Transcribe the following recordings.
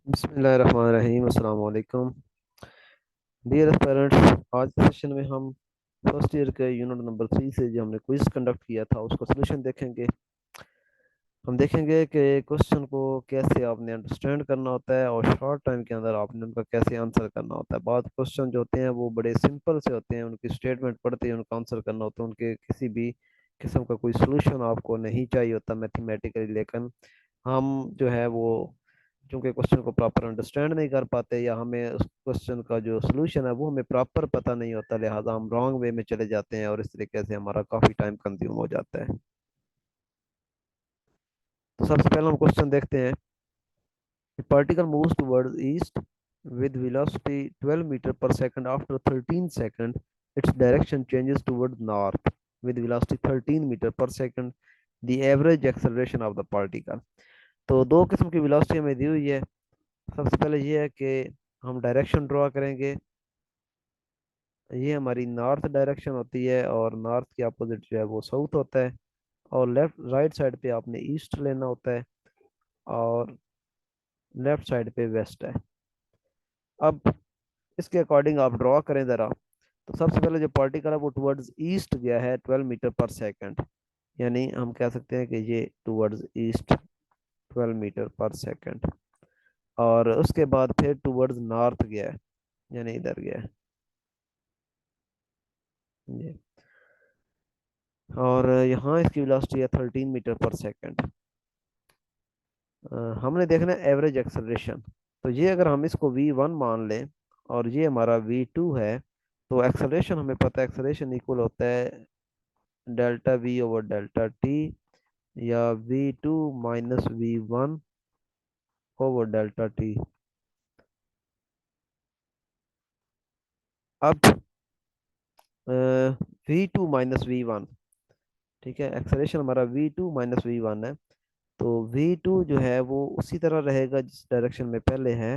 बिस्मिल्लाहिर्रहमानिर्रहीम अस्सलाम वालेकुम डियर पेरेंट्स। आज के सेशन में हम फर्स्ट ईयर के यूनिट नंबर 3 से जो हमने क्विज कंडक्ट किया था उसका सोल्यूशन देखेंगे। हम देखेंगे कि क्वेश्चन को कैसे आपने अंडरस्टैंड करना होता है और शॉर्ट टाइम के अंदर आपने उनका कैसे आंसर करना होता है। बहुत क्वेश्चन जो होते हैं वो बड़े सिंपल से होते हैं, उनकी स्टेटमेंट पढ़ते ही उनका आंसर करना होता है, उनके किसी भी किस्म का कोई सोल्यूशन आपको नहीं चाहिए होता मैथमेटिकली। लेकिन हम जो है वो क्योंकि क्वेश्चन को प्रॉपर अंडरस्टैंड नहीं कर पाते या हमें उस क्वेश्चन का जो सोल्यूशन है वो हमें प्रॉपर पता नहीं होता, लिहाजा हम रॉन्ग वे में चले जाते हैं और इस तरीके से हमारा काफ़ी टाइम कंज्यूम हो जाता है। तो सबसे पहले हम क्वेश्चन देखते हैं। Particle moves towards east with velocity 12 meter per second after 13 second its direction changes towards north with velocity 13 meter per second the average acceleration of the particle। तो दो किस्म की वेलोसिटी हमें दी हुई है। सबसे पहले ये है कि हम डायरेक्शन ड्रॉ करेंगे। ये हमारी नॉर्थ डायरेक्शन होती है और नॉर्थ की अपोजिट जो है वो साउथ होता है, और लेफ्ट राइट साइड पे आपने ईस्ट लेना होता है और लेफ्ट साइड पे वेस्ट है। अब इसके अकॉर्डिंग आप ड्रॉ करें ज़रा। तो सबसे पहले जो पार्टिकल है वो टुवर्ड्स ईस्ट गया है 12 मीटर पर सेकंड, यानी हम कह सकते हैं कि ये towards east 12 metre per second, और उसके बाद फिर टुवर्ड्स नॉर्थ गया है, यानी इधर गया है ये। और यहाँ इसकी वेलोसिटी है 13 मीटर पर सेकंड। हमने देखना है एवरेज एक्सेलरेशन। तो ये अगर हम इसको v1 मान लें और ये हमारा v2 है, तो एक्सेलरेशन हमें पता है, एक्सेलरेशन इक्वल होता है delta v over delta T, या v2 minus v1 over delta T. अब v2 माइनस v1, ठीक है, एक्सेलरेशन हमारा v2 माइनस v1 है। तो v2 जो है वो उसी तरह रहेगा जिस डायरेक्शन में पहले है,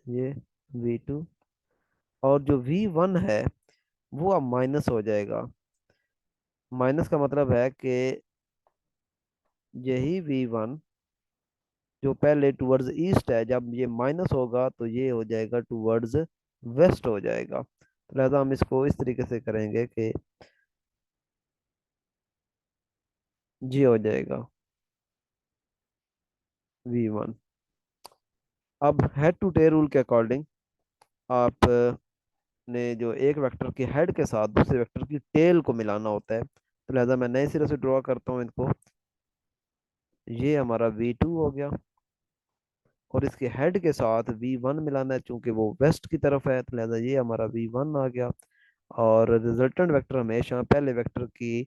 ये v2, और जो v1 है वो अब माइनस हो जाएगा। माइनस का मतलब है कि यही v1 जो पहले टुवर्ड्स ईस्ट है, जब ये माइनस होगा तो ये हो जाएगा टुवर्ड्स वेस्ट हो जाएगा। तो लिहाजा हम इसको इस तरीके से करेंगे कि ये हो जाएगा v1। अब हेड टू टेल रूल के अकॉर्डिंग आप ने जो एक वेक्टर के हेड के साथ दूसरे वेक्टर की टेल को मिलाना होता है। तो लिहाजा मैं नए सिरे से ड्रॉ करता हूँ इनको। ये हमारा v2 हो गया और इसके हेड के साथ v1 मिलाना है, चूंकि वो वेस्ट की तरफ है, तो लिहाजा ये हमारा v1 आ गया। और रिजल्टेंट वेक्टर हमेशा पहले वेक्टर की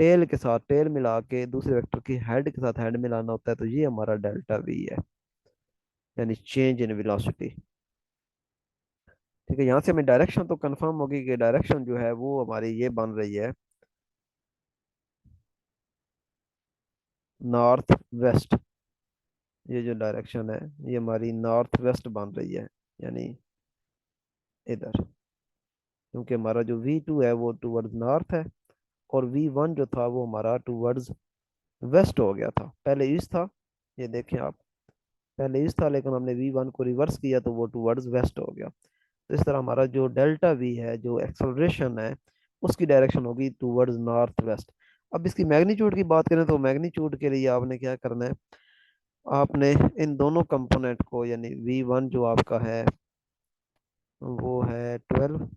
टेल के साथ टेल मिला के दूसरे वेक्टर की हेड के साथ हेड मिलाना होता है, तो ये हमारा डेल्टा v है, यानी चेंज इन वेलोसिटी। ठीक है, यहाँ से हमें डायरेक्शन तो कंफर्म होगी कि डायरेक्शन जो है वो हमारी ये बन रही है नॉर्थ वेस्ट। ये जो डायरेक्शन है ये हमारी नॉर्थ वेस्ट बन रही है, यानी इधर, क्योंकि हमारा जो v2 है वो टूवर्ड्स नॉर्थ है और v1 जो था वो हमारा टूवर्ड्स वेस्ट हो गया था। पहले ईस्ट था, ये देखें आप, पहले ईस्ट था लेकिन हमने v1 को रिवर्स किया तो वो टूवर्ड्स वेस्ट हो गया। तो इस तरह हमारा जो डेल्टा v है, जो एक्सेलरेशन है, उसकी डायरेक्शन होगी टूवर्ड्स नॉर्थ वेस्ट। अब इसकी मैग्नीट्यूड की बात करें तो मैग्नीट्यूड के लिए आपने क्या करना है, आपने इन दोनों कंपोनेंट को, यानी v1 जो आपका है वो है 12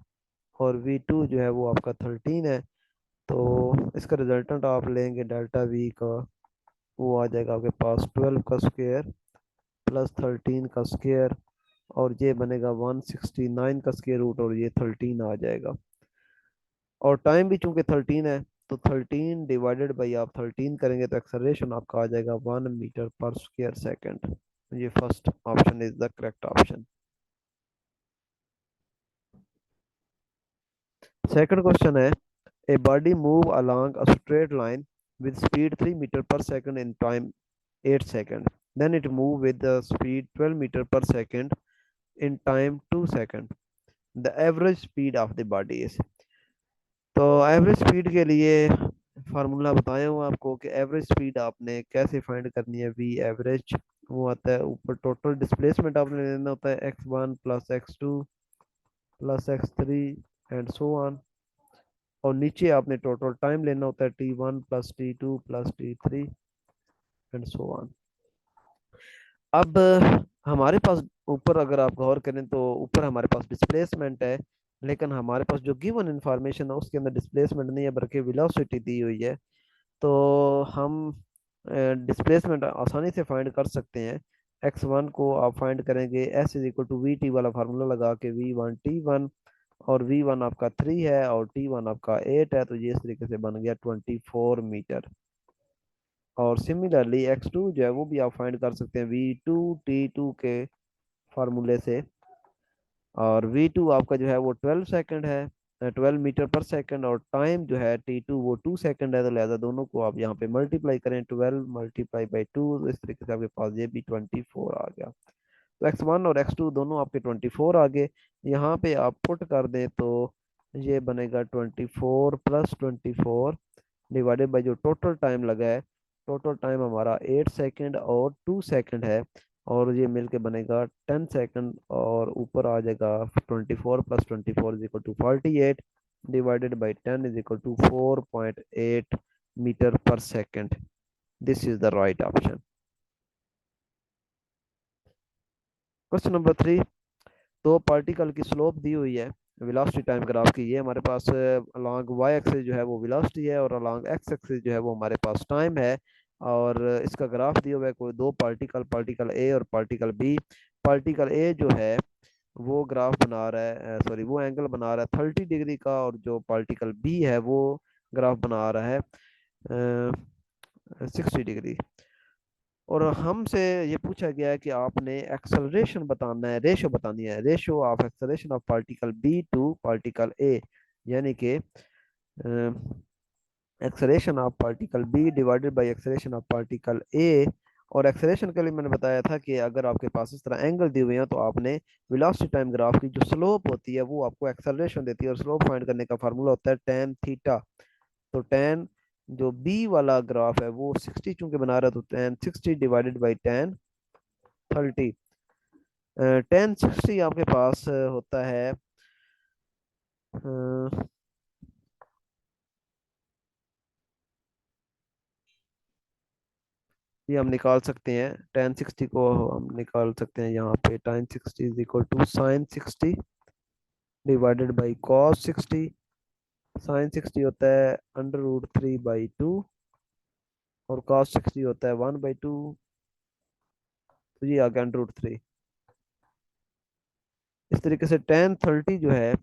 और v2 जो है वो आपका 13 है, तो इसका रिजल्टेंट आप लेंगे डेल्टा v का, वो आ जाएगा आपके पास 12 का स्क्वायर प्लस 13 का स्क्वायर, और ये बनेगा 169 का स्क्वायर रूट, और ये 13 आ जाएगा। और टाइम भी चूंकि 13 है, तो 13 डिवाइडेड बाई आप 13 करेंगे तो एक्सेलरेशन आपका आ जाएगा 1 मीटर पर स्क्वायर सेकेंड। ये first option is the correct option. Second question है, a body move along a straight line with speed 3 meter per second in time 8 second, then it move with the speed 12 meter per second in time 2 second, the average speed of the body is। तो average speed के लिए formula बताया हूँ आपको कि average speed आपने कैसे find करनी है, वी एवरेज वो आता है ऊपर टोटल डिस्प्लेसमेंट आपने लेना होता है x1 plus x2 plus x3 and so on. और नीचे आपने टोटल टाइम लेना होता है t1 plus t2 plus t3 and so on. अब हमारे पास ऊपर अगर आप गौर करें तो ऊपर हमारे पास डिस्प्लेसमेंट है, लेकिन हमारे पास जो गिवन इंफॉर्मेशन है उसके अंदर डिस्प्लेसमेंट नहीं है बल्कि वेलोसिटी दी हुई है। तो हम डिस्प्लेसमेंट आसानी से फाइंड कर सकते हैं। x1 को आप फाइंड करेंगे s is equal to v t वाला फार्मूला लगा के v1 t1, और v1 आपका 3 है और t1 आपका 8 है, तो ये इस तरीके से बन गया 24 मीटर। और सिमिलरली x2 जो है वो भी आप फाइंड कर सकते हैं v2 t2 के फार्मूले से। और v2 आपका जो है वो 12 सेकंड है, 12 मीटर पर सेकंड, और टाइम जो है t2 वो 2 सेकंड है, तो लिहाजा दोनों को आप यहाँ पे मल्टीप्लाई करें, 12 मल्टीप्लाई बाई 2, तो इस तरीके से आपके पास ये भी 24 आ गया। तो x1 और x2 दोनों आपके 24 आ गए। यहाँ पे आप पुट कर दें तो ये बनेगा 24 + 24 डिवाइडेड बाई जो टोटल टाइम लगा है। टोटल टाइम हमारा 8 सेकेंड और 2 सेकेंड है, और ये मिलके बनेगा 10 सेकेंड, और ऊपर आ जाएगा 24 + 24 = 48 डिवाइडेड बाई 10 = 4.8 मीटर पर second. This is the right option. Question number 3। तो पार्टिकल की स्लोप दी हुई है वेलोसिटी टाइम ग्राफ की, ये हमारे पास अलॉन्ग वाई एक्सिस जो है वो वेलोसिटी है और अलॉन्ग एक्स एक्सिस जो है वो हमारे पास टाइम है। और इसका ग्राफ दिया हुआ है कोई दो पार्टिकल, पार्टिकल ए और पार्टिकल बी। पार्टिकल ए जो है वो ग्राफ बना रहा है, सॉरी वो एंगल बना रहा है 30 डिग्री का, और जो पार्टिकल बी है वो ग्राफ बना रहा है 60 डिग्री। और हमसे ये पूछा गया है कि आपने एक्सेलरेशन बताना है, रेशो बतानी है, ratio of acceleration of particle B to particle A, यानी कि acceleration of particle B divided by acceleration of particle A. और एक्सेलरेशन के लिए मैंने बताया था कि अगर आपके पास इस तरह एंगल दिए हुए हैं तो आपने वेलोसिटी टाइम ग्राफ की जो स्लोप होती है वो आपको एक्सेलरेशन देती है, और स्लोप फाइंड करने का फार्मूला होता है टेन थीटा। तो टेन जो बी वाला ग्राफ है वो 60 चूंकि बना रहा है, तो टेन 60 डिवाइडेड बाई टेन 30। 1060 आपके पास होता है ये हम निकाल सकते हैं 1060 को, हम निकाल सकते हैं यहाँ पे 1060 = sin 60 divided by cos 60। sin 60 होता है √3/2 और cos 60 होता है 1/2, तो ये आ गया √3। इस तरीके से 1030 जो है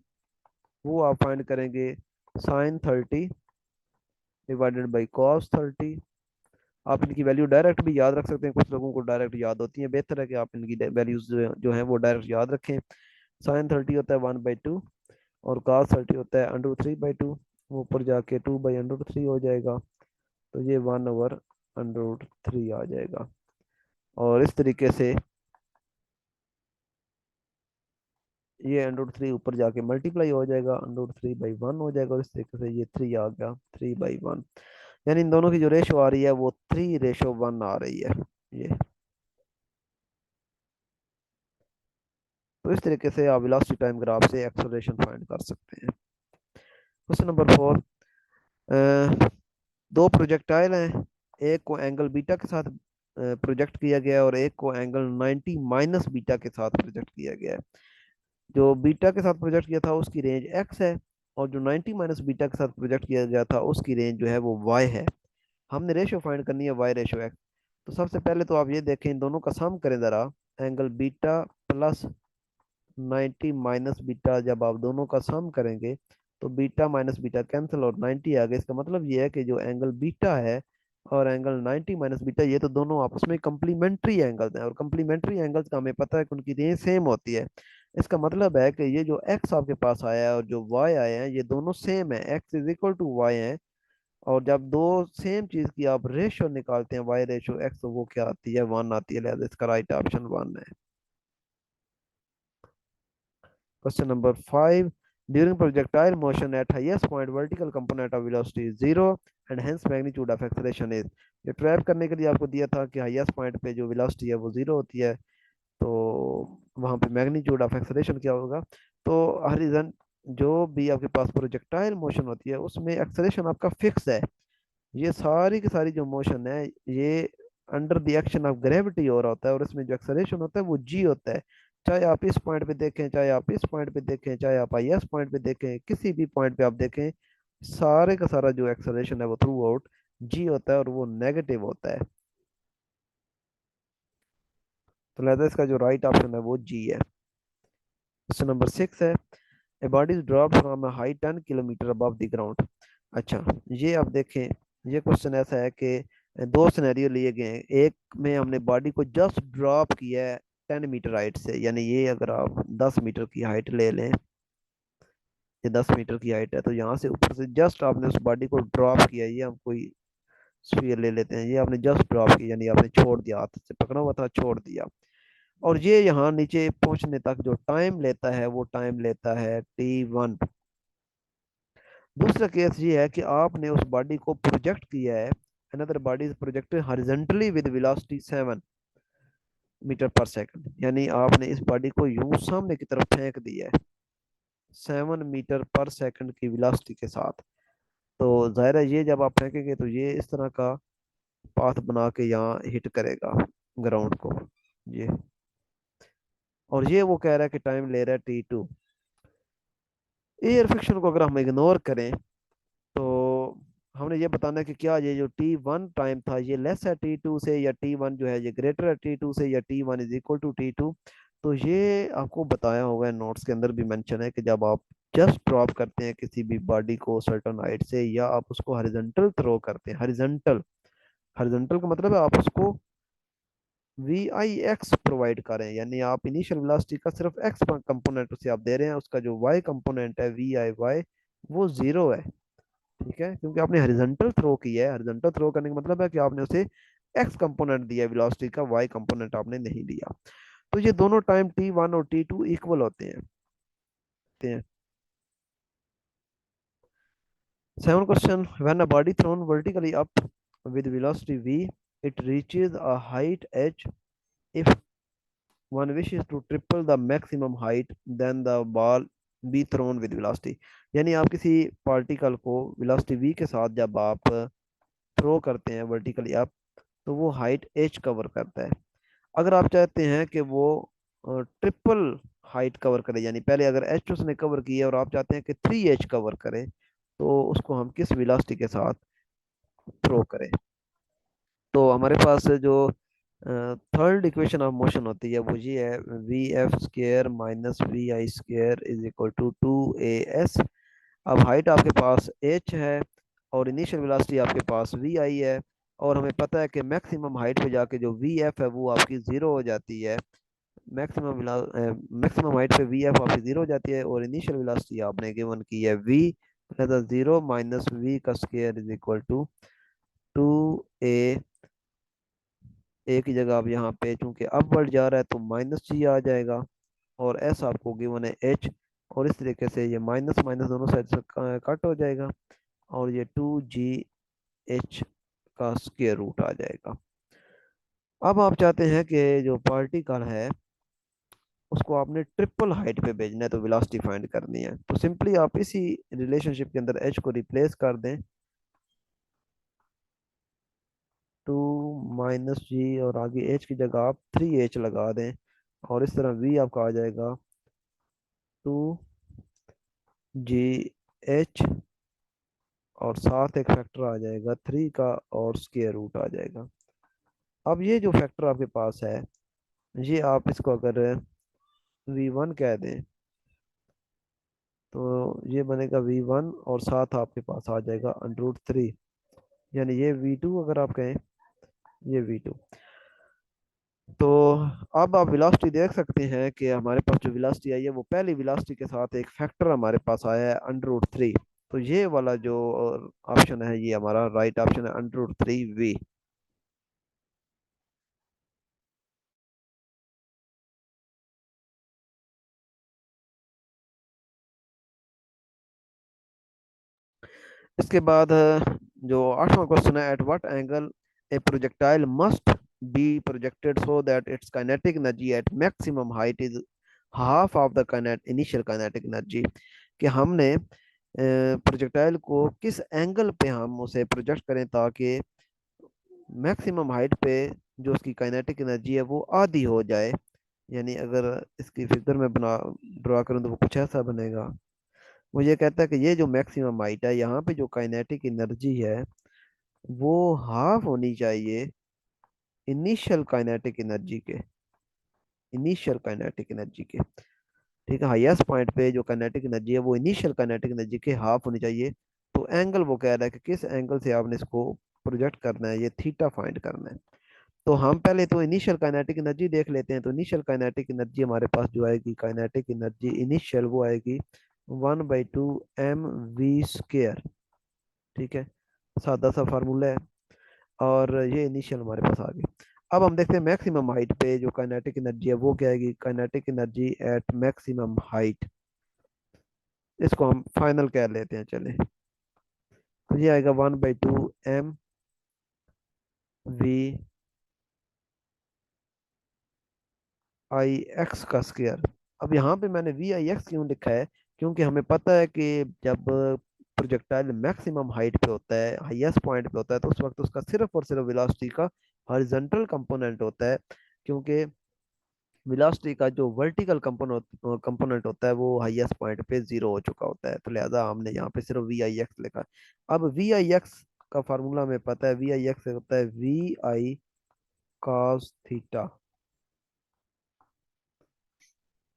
वो आप फाइंड करेंगे sin 30 डिवाइडेड बाई cos 30। आप इनकी वैल्यू डायरेक्ट भी याद रख सकते हैं, कुछ लोगों को डायरेक्ट याद होती है, बेहतर है कि आप इनकी वैल्यूज जो है वो डायरेक्ट याद रखें। sin 30 होता है 1/2 और cos 30 होता है √3/2, ऊपर जाके 2/√3 हो जाएगा, तो ये 1/√3 आ जाएगा। और इस तरीके से ये √3 ऊपर जाके मल्टीप्लाई हो जाएगा, √3/1 हो जाएगा, और इस तरीके से ये 3 आ गया 3/1। यानी इन दोनों की जो रेशो आ रही है वो 3:1 आ रही है ये। तो इस तरीके से आप वेलोसिटी टाइम ग्राफ से एक्सेलरेशन फाइंड कर सकते हैं। Question number 4। दो प्रोजेक्टाइल हैं, एक को एंगल बीटा के साथ प्रोजेक्ट किया गया है और एक को एंगल 90 माइनस बीटा के साथ प्रोजेक्ट किया गया है। जो बीटा के साथ प्रोजेक्ट किया था उसकी रेंज एक्स है, और जो 90 माइनस बीटा के साथ प्रोजेक्ट किया गया था उसकी रेंज जो है वो वाई है। हमने रेशो फाइंड करनी है वाई रेशो एक्स। तो सबसे पहले तो आप ये देखें, इन दोनों का सम करें ज़रा, angle beta plus 90 minus beta, जब आप दोनों का सम करेंगे तो बीटा माइनस बीटा कैंसिल और 90 आ गया। इसका मतलब ये है कि जो एंगल बीटा है और एंगल 90 माइनस बीटा, ये तो दोनों आपस में कंप्लीमेंट्री एंगल्स हैं, और कंप्लीमेंट्री एंगल्स का हमें पता है कि उनकी रेंज सेम होती है। इसका मतलब है कि ये जो एक्स आपके पास आया है और जो वाई आए हैं ये दोनों सेम है, x is equal to y है। और जब दो सेम चीज की आप रेशो निकालते हैं वाई रेशो एक्स, तो वो क्या आती है, 1 आती है, लिहाजा इसका राइट ऑप्शन 1 है। Question number 5। During projectile motion at highest point, vertical component of velocity is zero and hence magnitude of acceleration is। ये ट्रैप करने के लिए आपको दिया था कि हाईएस्ट पॉइंट पे जो वेलोसिटी है वो जीरो होती है, तो वहां पे मैग्नीट्यूड ऑफ एक्सेलरेशन क्या होगा। तो हॉरिजॉन जो भी आपके पास प्रोजेक्टाइल मोशन होती है उसमें एक्सेलरेशन आपका फिक्स है। ये सारी की सारी जो मोशन है ये under the action of gravity हो रहा होता है, और इसमें जो एक्सेलरेशन होता है वो जी होता है। चाहे आप इस पॉइंट पे देखें, चाहे आप इस पॉइंट पे देखें, चाहे आप आई एस पॉइंट पे देखें, किसी भी पॉइंट पे आप देखें, सारे का सारा जो एक्सेलरेशन है वो थ्रू आउट जी होता है और वो नेगेटिव होता है। तो लिहाजा इसका जो राइट ऑप्शन है वो जी है। क्वेश्चन नंबर 6 है, a body is dropped from a height 10 kilometre above the ground. अच्छा, ये आप देखें, ये क्वेश्चन ऐसा है कि दो सिनेरियो लिए गए हैं। एक में हमने बॉडी को जस्ट ड्रॉप किया है 10 मीटर हाइट से, यानी ये अगर आप 10 मीटर की हाइट ले लें, ये 10 मीटर की हाइट है, तो यहाँ से ऊपर से जस्ट आपने उस बॉडी को ड्रॉप किया। ये हम कोई स्फीयर ले लेते हैं, ये आपने जस्ट ड्रॉप किया यानी आपने छोड़ दिया, हाथ से पकड़ा हुआ था छोड़ दिया। और ये यहाँ नीचे पहुंचने तक जो टाइम लेता है वो टाइम लेता है t1। दूसरा केस ये है कि आपने उस बॉडी को प्रोजेक्ट किया है, another body is projected horizontally with velocity 7 metre per second, यानी आपने इस बॉडी को यूं सामने की तरफ फेंक दिया है 7 मीटर पर सेकंड की वेलोसिटी के साथ। तो जाहिर है ये जब आप फेंकेंगे तो ये इस तरह का पाथ बना के यहाँ हिट करेगा ग्राउंड को, ये। और ये वो कह रहा है कि टाइम ले रहा है t2। एयर फ्रिक्शन को अगर हम इग्नोर करें तो हमने ये बताना है कि क्या ये जो t1 टाइम था ये लेस है t2 से, या t1 जो है ये ग्रेटर है t2 से, या t1 is equal to t2। तो ये आपको बताया होगा, नोट्स के अंदर भी मेंशन है कि जब आप जस्ट ड्रॉप करते हैं किसी भी बॉडी को सर्टन हाइट से, या आप उसको हॉरिजॉन्टल थ्रो करते हैं, हॉरिजॉन्टल, हॉरिजॉन्टल का मतलब है आप उसको वी आई एक्स प्रोवाइड करें, यानी आप इनिशियल वेलोसिटी का सिर्फ एक्स कंपोनेंट उसे आप दे रहे हैं, उसका जो वाई कंपोनेंट है वी आई वाई वो जीरो है। ठीक है, क्योंकि आपने हॉरिजॉन्टल थ्रो किया है। हॉरिजॉन्टल थ्रो करने का मतलब है कि आपने उसे एक्स कंपोनेंट दिया, वेलोसिटी का वाई कंपोनेंट आपने नहीं दिया। तो ये दोनों टाइम t1 और t2 इक्वल होते हैं। Seven question, when a body thrown vertically up with velocity v, it reaches a height h। If one wishes to triple the maximum height, then the ball be thrown with velocity। यानी आप किसी particle को velocity v के साथ जब आप throw करते हैं वर्टिकली अप, तो वो हाइट h कवर करता है। अगर आप चाहते हैं कि वो ट्रिपल हाइट कवर करे, यानी पहले अगर h उसने कवर किया और आप चाहते हैं कि 3h कवर करे, तो उसको हम किस वेलोसिटी के साथ थ्रो करें। तो हमारे पास जो थर्ड इक्वेशन ऑफ मोशन होती है वो ये है, v f square minus v i square is equal to 2 as। अब हाइट आपके पास h है और इनिशियल वेलोसिटी आपके पास वी आई है, और हमें पता है कि मैक्सिमम हाइट पे जाके जो वी एफ है वो आपकी जीरो हो जाती है। मैक्सिमम हाइट पे वी एफ आपकी जीरो हो जाती है, और इनिशियल वेलोसिटी आपने गिवन की है v, जीरो माइनस वी का square is equal to 2a। A की जगह अब यहाँ पे चूंकि अपवर्ड जा रहा है तो माइनस जी आ जाएगा, और एस आपको गिवन है एच, और इस तरीके से ये माइनस माइनस दोनों साइड से कट हो जाएगा, और ये 2gh का स्क्वायर रूट आ जाएगा। अब आप चाहते हैं कि जो पार्टिकल है उसको आपने ट्रिपल हाइट पे भेजना है, तो वेलोसिटी फाइंड करनी है। तो सिंपली आप इसी रिलेशनशिप के अंदर h को रिप्लेस कर दें, 2 - g, और आगे h की जगह आप 3h लगा दें, और इस तरह v आपका आ जाएगा 2gh, और साथ एक फैक्टर आ जाएगा 3 का, और स्क्वायर रूट आ जाएगा। अब ये जो फैक्टर आपके पास है, ये आप इसको अगर v1 कह दें तो ये बनेगा v1, और साथ आपके पास आ जाएगा √3, यानी ये v2 अगर आप कहें, ये v2। तो अब आप वेलोसिटी देख सकते हैं कि हमारे पास जो वेलोसिटी आई है वो पहली वेलोसिटी के साथ एक फैक्टर हमारे पास आया है √3। तो ये वाला जो ऑप्शन है ये हमारा राइट ऑप्शन है √3v। इसके बाद जो 8वां क्वेश्चन है, at what angle A projectile must be projected so that it's kinetic energy at maximum height is half of the initial kinetic energy. कि हमने प्रोजेक्टाइल को किस एंगल पे हम उसे प्रोजेक्ट करें ताकि मैक्सिमम हाइट पे जो उसकी काइनेटिक एनर्जी है वो आधी हो जाए। यानी अगर इसकी फिगर में बना ड्रा करूं तो वो कुछ ऐसा बनेगा। वो ये कहता है कि ये जो मैक्सिमम हाइट है, यहाँ पे जो काइनेटिक एनर्जी है वो हाफ होनी चाहिए इनिशियल काइनेटिक एनर्जी के, इनिशियल काइनेटिक एनर्जी के। ठीक है, हाईएस्ट पॉइंट पे जो काइनेटिक एनर्जी है वो इनिशियल काइनेटिक एनर्जी के हाफ होनी चाहिए। तो एंगल वो कह रहा है कि किस एंगल से आपने इसको प्रोजेक्ट करना है, ये थीटा फाइंड करना है। तो हम पहले तो इनिशियल काइनेटिक एनर्जी देख लेते हैं। तो इनिशियल काइनेटिक एनर्जी हमारे पास जो आएगी, काइनेटिक एनर्जी इनिशियल, वो आएगी 1/2 mv²। ठीक है, सादा सा फार्मूला है। और ये इनिशियल हमारे पास आ गई। अब हम देखते हैं मैक्सिमम हाइट पे जो काइनेटिक एनर्जी है वो क्या आएगी, kinetic energy at maximum height. इसको हम फाइनल कह लेते हैं चले। तो ये आएगा 1/2 mv/x का स्क्वायर। अब यहाँ पे मैंने VIX क्यों लिखा है, क्योंकि हमें पता है कि जब प्रोजेक्टाइल मैक्सिमम हाइट पे होता है, हाईएस्ट पॉइंट पे होता है, तो उस वक्त उसका सिर्फ और सिर्फ वेलोसिटी का हॉरिजॉन्टल कंपोनेंट होता है। क्योंकि वेलोसिटी का जो वर्टिकल कंपोनेंट होता है वो हाईएस्ट पॉइंट पे जीरो हो चुका होता है। तो लिहाजा हमने यहाँ पे सिर्फ VIX लिखा है। अब VIX का फार्मूला हमें पता है, VIX होता है VI cos theta,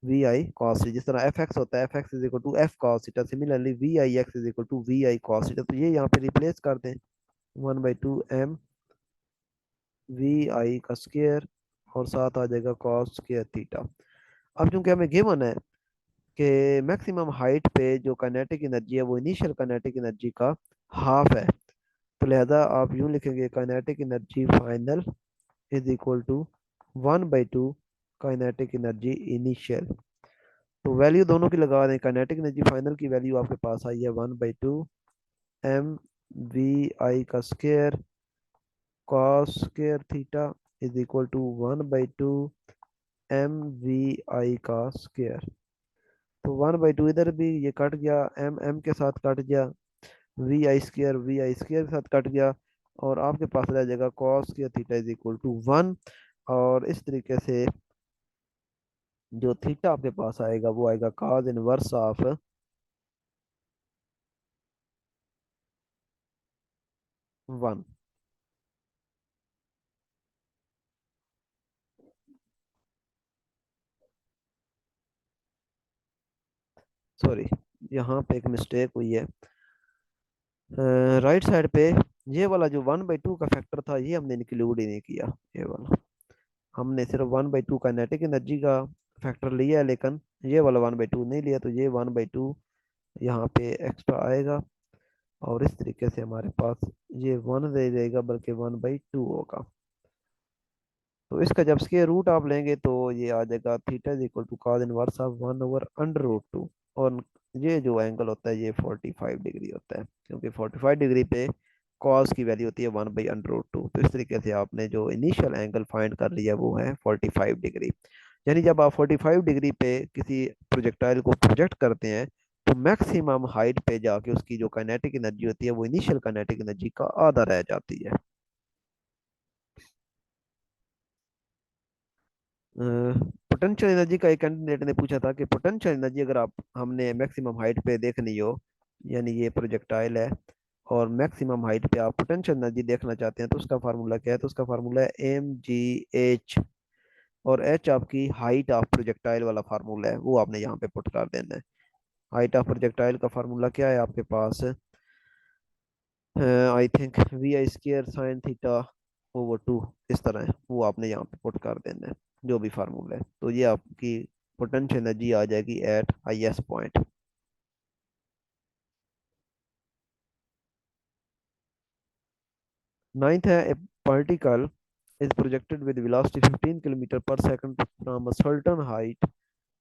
VI cos theta. जिस तरह FX होता है, FX is equal to F cos theta, similarly VIX is equal to VI cos theta. तो ये यहाँ पे रिप्लेस कर दें, 1/2 mvi का स्क्वायर और साथ आ जाएगा cos स्क्वायर थीटा। अब चूंकि हमें गिवन है कि मैक्सिमम हाइट पे जो काइनेटिक एनर्जी है वो इनिशियल काइनेटिक एनर्जी का हाफ है, तो लिहाजा आप यूं लिखेंगे, kinetic energy final is equal to 1/2 kinetic energy initial. तो वैल्यू दोनों की लगा दें। काइनेटिक एनर्जी फाइनल की वैल्यू आपके पास आई है 1/2 mvi का square cos square theta is equal to 1/2 mvi का स्क्वायर। तो 1/2 इधर भी ये कट गया, M के साथ कट गया, VI स्क्वायर के साथ कट गया, और आपके पास रह जाएगा cos square theta is equal to 1। और इस तरीके से जो थीटा आपके पास आएगा वो आएगा cos इनवर्स ऑफ 1। सॉरी, यहाँ पे एक मिस्टेक हुई है। राइट साइड पे ये वाला जो 1/2 का फैक्टर था ये हमने इंक्लूड ही नहीं किया। ये वाला हमने सिर्फ 1/2 काइनेटिक एनर्जी का फैक्टर लिया है, लेकिन ये वाला 1/2 नहीं लिया। तो ये 1/2 यहाँ पे एक्स्ट्रा आएगा, और इस तरीके से हमारे पास ये 1 रह जाएगा, बल्कि 1/2 होगा। तो इसका जब स्क्वायर रूट आप लेंगे तो ये आ जाएगा theta is equal to cos inverse of 1/√2। और ये जो एंगल होता है ये 45 डिग्री होता है, क्योंकि 45 डिग्री पे कॉस की वैल्यू होती है 1/√2। तो इस तरीके से आपने जो इनिशियल एंगल फाइंड कर लिया वो है 45 डिग्री। यानी जब आप 45 डिग्री पे किसी प्रोजेक्टाइल को प्रोजेक्ट करते हैं तो मैक्सिमम हाइट पे जाके उसकी जो काइनेटिक एनर्जी होती है वो इनिशियल काइनेटिक एनर्जी का आधा रह जाती है। पोटेंशियल एनर्जी का एक कैंडिडेट ने पूछा था कि पोटेंशियल एनर्जी अगर आप हमने मैक्सिमम हाइट पे देखनी हो, यानी ये प्रोजेक्टाइल है और मैक्सिमम हाइट पे आप पोटेंशियल एनर्जी देखना चाहते हैं, तो उसका फार्मूला क्या है? तो उसका फार्मूला है mgh। और h आपकी हाइट ऑफ प्रोजेक्टाइल वाला फार्मूला है, वो आपने यहाँ पे पुट कर देना है। हाइट ऑफ प्रोजेक्टाइल का फार्मूला क्या है आपके पास? आई थिंक VI² sin θ/2 इस तरह है, वो आपने यहाँ पे पुट कर देना है जो भी फार्मूला है। तो ये आपकी पोटेंशियल एनर्जी आ जाएगी एट हाईएस्ट पॉइंट। नाइन्थ है, ए particle is projected with velocity 15 kilometer per second from a certain height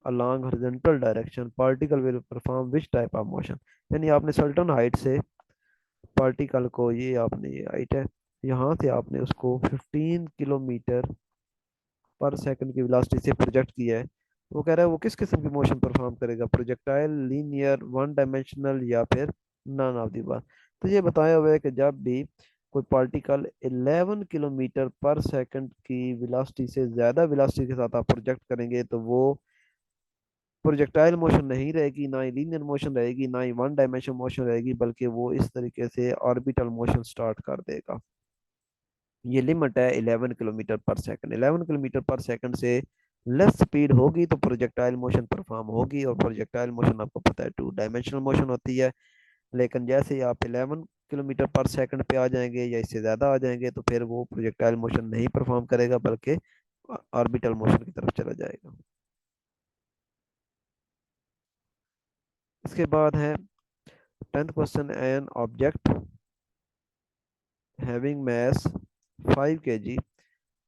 along horizontal direction, particle will perform which type of motion? यानी आपने certain height से particle को, ये आपने, ये height है, यहाँ से आपने उसको 15 किलोमीटर पर सेकंड की वेलोसिटी से प्रोजेक्ट किया है। वो कह रहा है वो किस किस्म की मोशन परफॉर्म करेगा, प्रोजेक्टाइल, लीनियर, वन डायमेंशनल, या फिर नन ऑफ दी बार। तो ये बताया हुआ है कि जब भी कोई पार्टिकल 11 किलोमीटर पर सेकंड की वेलोसिटी से ज्यादा वेलोसिटी के साथ आप प्रोजेक्ट करेंगे तो वो प्रोजेक्टाइल मोशन नहीं रहेगी, ना ही लीनियर मोशन रहेगी, ना ही वन डायमेंशन मोशन रहेगी, बल्कि वो इस तरीके से ऑर्बिटल मोशन स्टार्ट कर देगा। ये लिमिट है 11 किलोमीटर पर सेकंड। 11 किलोमीटर पर सेकंड से लेस स्पीड होगी तो प्रोजेक्टाइल मोशन परफॉर्म होगी, और प्रोजेक्टाइल मोशन आपको पता है 2 डायमेंशनल मोशन होती है। लेकिन जैसे ही आप 11 किलोमीटर पर सेकंड पे आ जाएंगे या इससे ज़्यादा आ जाएंगे तो फिर वो प्रोजेक्टाइल मोशन नहीं परफॉर्म करेगा, बल्कि ऑर्बिटल मोशन की तरफ चला जाएगा। इसके बाद है 10th question, an object having mass 5 kg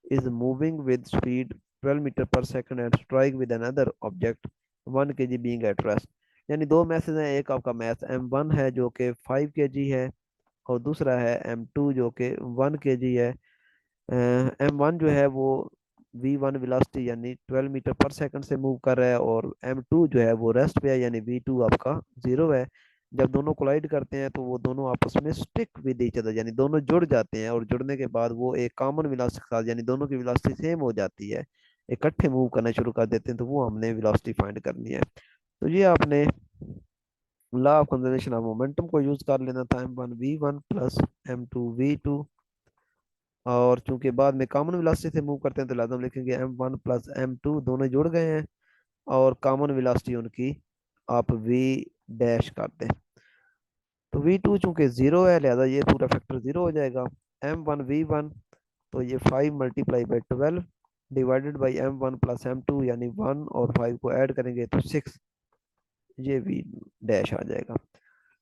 is moving with speed 12 metre per second and strike with another object 1 kg being at rest। यानी दो मैसेज हैं, एक आपका मैथ m1 है जो कि 5 kg है, और दूसरा है m2 जो कि 1 kg है। m1 जो है वो v1 वेलोसिटी यानी 12 मीटर पर सेकंड से मूव कर रहा है, और m2 जो है वो रेस्ट पे है यानी v2 आपका 0 है। जब दोनों कोलाइड करते हैं तो वो दोनों आपस में स्टिक विद ईच अदर, यानी दोनों जुड़ जाते हैं, और जुड़ने के बाद वो एक कॉमन वेलोसिटी के साथ, यानी दोनों की वेलोसिटी सेम हो जाती है, इकट्ठे मूव करना शुरू कर देते हैं, तो वो हमने वेलोसिटी फाइंड करनी है। तो ये आपने law of conservation of momentum को यूज कर लेना था, m1 v1 plus m2 v2। और चूंकि बाद में कॉमन वेलोसिटी से मूव करते हैं तो लाजम लिखेंगे m1 प्लस m2, दोनों जुड़ गए हैं, और कॉमन वेलोसिटी उनकी आप v डैश कर दें। तो v2 चूंकि जीरो है लिहाजा ये पूरा फैक्टर जीरो हो जाएगा। m1 v1, तो ये 5 × 12 divided by m1 plus m2, यानी 1 और 5 को ऐड करेंगे तो 6, ये v डैश आ जाएगा।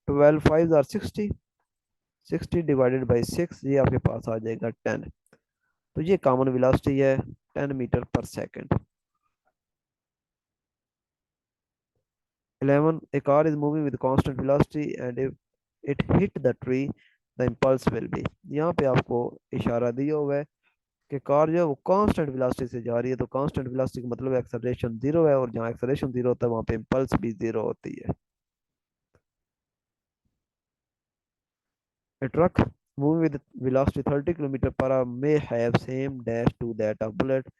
12 5 × 60, 60 डिवाइडेड बाई 6, ये आपके पास आ जाएगा 10। तो ये कॉमन वेलोसिटी है 10 metre per second. 11, a car is moving with constant velocity and if it hit the tree the impulse will be। यहाँ पे आपको इशारा दिया हुआ है कि कार जो है वो कांस्टेंट वेलोसिटी से जा रही है, तो कांस्टेंट वेलोसिटी का मतलब एक्सेलरेशन जीरो है, और जहाँ एक्सेलरेशन जीरो होता है वहाँ पे इम्पल्स भी जीरो होती है। A truck moving with velocity 30 kilometre per hour may have same dash to that of bullet।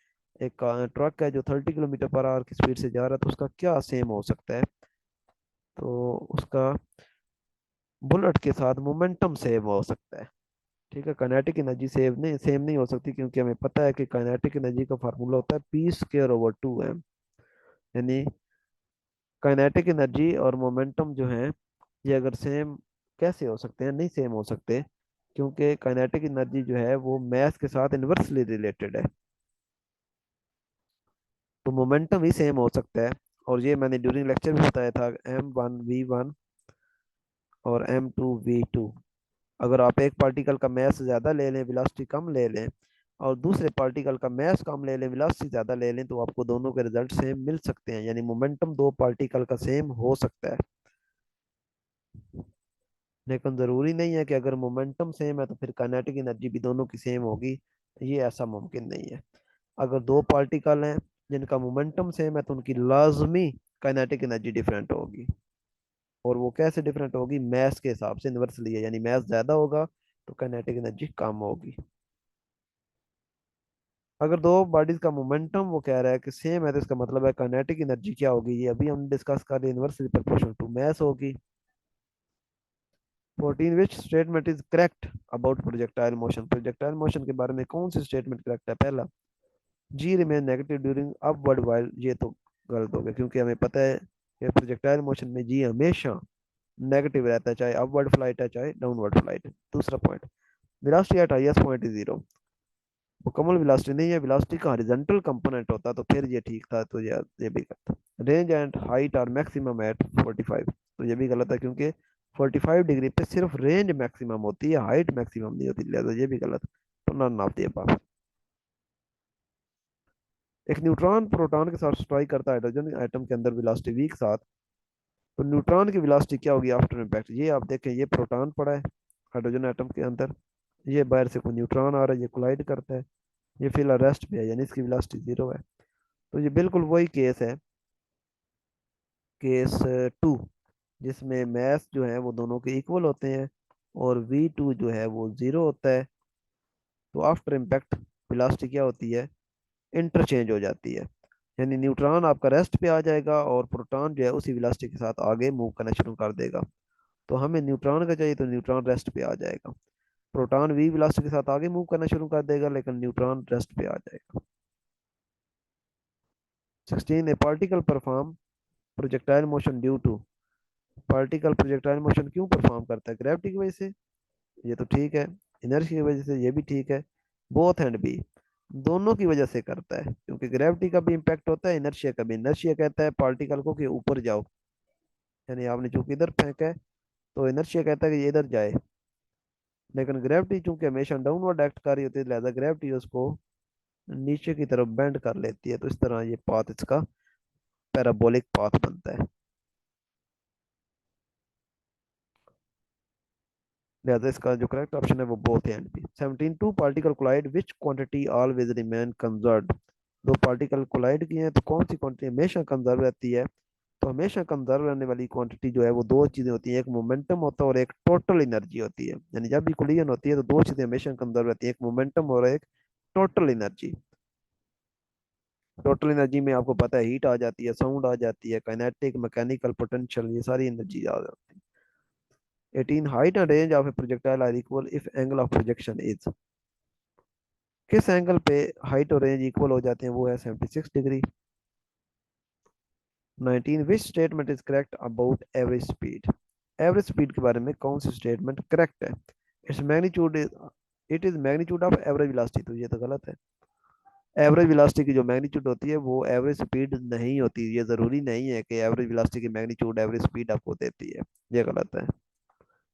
एक ट्रक है जो 30 किलोमीटर पर आवर की स्पीड से जा रहा है, तो उसका क्या सेम हो सकता है, तो उसका बुलेट के साथ मोमेंटम सेम हो सकता है। ठीक है, काइनेटिक एनर्जी सेम नहीं हो सकती, क्योंकि हमें पता है कि काइनेटिक एनर्जी का फार्मूला होता है p²/2m। यानी काइनेटिक एनर्जी और मोमेंटम जो है ये अगर सेम कैसे हो सकते हैं, नहीं सेम हो सकते, क्योंकि काइनेटिक एनर्जी जो है वो मैथ के साथ इन्वर्सली रिलेटेड है, तो मोमेंटम ही सेम हो सकता है। और ये मैंने ड्यूरिंग लेक्चर भी बताया था, m1 v1 और m2 v2। अगर आप एक पार्टिकल का मैस ज़्यादा ले लें, वेलोसिटी कम ले लें, और दूसरे पार्टिकल का मैस कम ले लें, वेलोसिटी ज़्यादा ले लें, तो आपको दोनों के रिजल्ट सेम मिल सकते हैं, यानी मोमेंटम दो पार्टिकल का सेम हो सकता है। लेकिन ज़रूरी नहीं है कि अगर मोमेंटम सेम है तो फिर काइनेटिक एनर्जी भी दोनों की सेम होगी, ये ऐसा मुमकिन नहीं है। अगर दो पार्टिकल हैं जिनका मोमेंटम सेम है तो उनकी लाजमी काइनेटिक एनर्जी डिफरेंट होगी, और वो कैसे डिफरेंट होगी, मैस के हिसाब से इन्वर्सली है, यानी मैस ज़्यादा होगा तो काइनेटिक एनर्जी कम होगी। अगर दो बॉडीज का मोमेंटम वो कह रहा है कि सेम है तो इसका मतलब है काइनेटिक एनर्जी क्या होगी, ये अभी हम डिस्कस कर रहे हैं, इनवर्सली प्रोपोर्शनल टू मास होगी। 14, which statement is correct about projectile motion. Projectile motion के बारे में कौन सी स्टेटमेंट करेक्ट है, पहला, g remain negative during upward while, ये तो गलत हो गया, क्योंकि हमें पता है कि प्रोजेक्टाइल मोशन में जी हमेशा नेगेटिव रहता है, चाहे अपवर्ड फ्लाइट है चाहे डाउनवर्ड फ्लाइट है। दूसरा point, velocity at highest point is zero, मुकम्मल वेलोसिटी नहीं है, वेलोसिटी का हॉरिजॉन्टल कंपोनेंट होता तो फिर ये ठीक था, तो ये भी गलत था। Range and height are maximum at 45, तो ये भी गलत है, क्योंकि 45 डिग्री पे सिर्फ रेंज मैक्सिमम होती है, हाइट मैक्सिमम नहीं होती, लिहाजा ये भी गलत। तो नन ऑफ द अबव। एक न्यूट्रॉन प्रोटॉन के साथ स्ट्राइक करता है हाइड्रोजन एटम के अंदर वेलोसिटी v के साथ, तो न्यूट्रॉन की वेलोसिटी क्या होगी आफ्टर इम्पैक्ट, ये आप देखें, ये प्रोटॉन पड़ा है, हाइड्रोजन एटम के अंदर। ये बाहर से कोई न्यूट्रॉन आ रहा है, ये कोलाइड करता है, ये फिलहाल रेस्ट पे है, यानी इसकी वेलोसिटी जीरो है। तो ये बिल्कुल वही केस है, केस टू, जिसमें मास जो है वो दोनों के इक्वल होते हैं और V2 जो है वो जीरो होता है। तो आफ्टर इम्पैक्ट वेलोसिटी क्या होती है, इंटरचेंज हो जाती है, यानी न्यूट्रॉन आपका रेस्ट पे आ जाएगा और प्रोटॉन जो है उसी वेलोसिटी के साथ आगे मूव करना शुरू कर देगा। तो हमें न्यूट्रॉन का चाहिए तो न्यूट्रॉन रेस्ट पे आ जाएगा, प्रोटॉन वी वेलोसिटी के साथ आगे मूव करना शुरू कर देगा लेकिन न्यूट्रॉन रेस्ट पे आ जाएगा। 16, a particle perform projectile motion due to. Particle projectile motion क्यों परफॉर्म करता है, ग्रेविटी की वजह से, ये तो ठीक है। इनर्शिया की वजह से, ये भी ठीक है। बोथ एंड बी, दोनों की वजह से करता है, क्योंकि ग्रेविटी का भी इम्पैक्ट होता है, इनर्शिया का भी। इनर्शिया कहता है पार्टिकल को कि ऊपर जाओ, यानी आपने चूंकि इधर फेंका है तो इनर्शिया कहता है कि ये इधर जाए, लेकिन ग्रेविटी चूंकि हमेशा डाउनवर्ड एक्ट कर रही होती है, लिहाजा ग्रेविटी उसको नीचे की तरफ बेंड कर लेती है। तो इस तरह ये पाथ इसका पैराबोलिक पाथ बनता है। लिहाजा इसका जो करेक्ट ऑप्शन है वो both and B. 17, two particle collide which quantity always remain conserved. दो पार्टिकल कोलाइड किए हैं तो कौन सी क्वांटिटी हमेशा कंजर्व रहती है। तो हमेशा कंजर्व रहने वाली क्वांटिटी जो है वो दो चीजें होती हैं, एक मोमेंटम होता है और एक टोटल एनर्जी होती है। यानी जब भी कोलिजन होती है तो दो चीजें हमेशा कंजर्व रहती है, एक मोमेंटम और एक टोटल एनर्जी। टोटल एनर्जी में आपको पता है हीट आ जाती है, साउंड आ जाती है, काइनेटिक, मैकेनिकल, पोटेंशियल, ये सारी एनर्जी आ जाती है। 18, height and range of a projectile are equal if angle of projection is. किस एंगल पे हाइट और रेंज इक्वल हो जाते हैं, वो है 76 degree. 19, which statement is correct about average speed. Average speed के बारे में कौन सी स्टेटमेंट करेक्ट है। Its magnitude is, it is magnitude of average velocity, तो ये तो गलत है। एवरेज वेलोसिटी की जो मैग्नीट्यूड होती है वो एवरेज स्पीड नहीं होती, ये जरूरी नहीं है कि एवरेज वेलोसिटी की मैग्नीट्यूड एवरेज स्पीड आपको देती है, ये गलत है।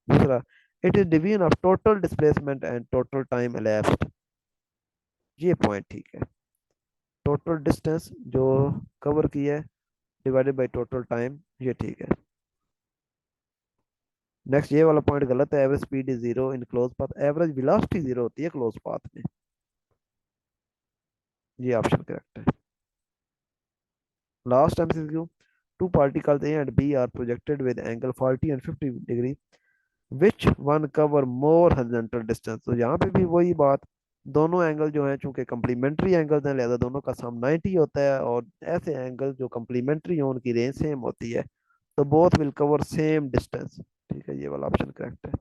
दूसरा, it is division of total displacement and total time elapsed, ये पॉइंट ठीक है। टोटल डिस्टेंस जो कवर की है डिवाइडेड बाय टोटल टाइम, ये ठीक है। नेक्स्ट ये वाला पॉइंट गलत है, average speed is zero in close path, average velocity zero होती है क्लोज पाथ में, ये ऑप्शन करेक्ट है। Last MCQ, two particles A and B are projected with angle 40 and 50 degree, which one cover more horizontal distance। तो यहाँ पे भी वही बात, दोनों एंगल जो हैं चूंकि कम्प्लीमेंट्री एंगल्स हैं, लिहाजा दोनों का सम 90 होता है, और ऐसे एंगल जो कम्प्लीमेंट्री हो उनकी रेंज सेम होती है, तो both will cover same distance. ठीक है, ये वाला ऑप्शन करेक्ट है।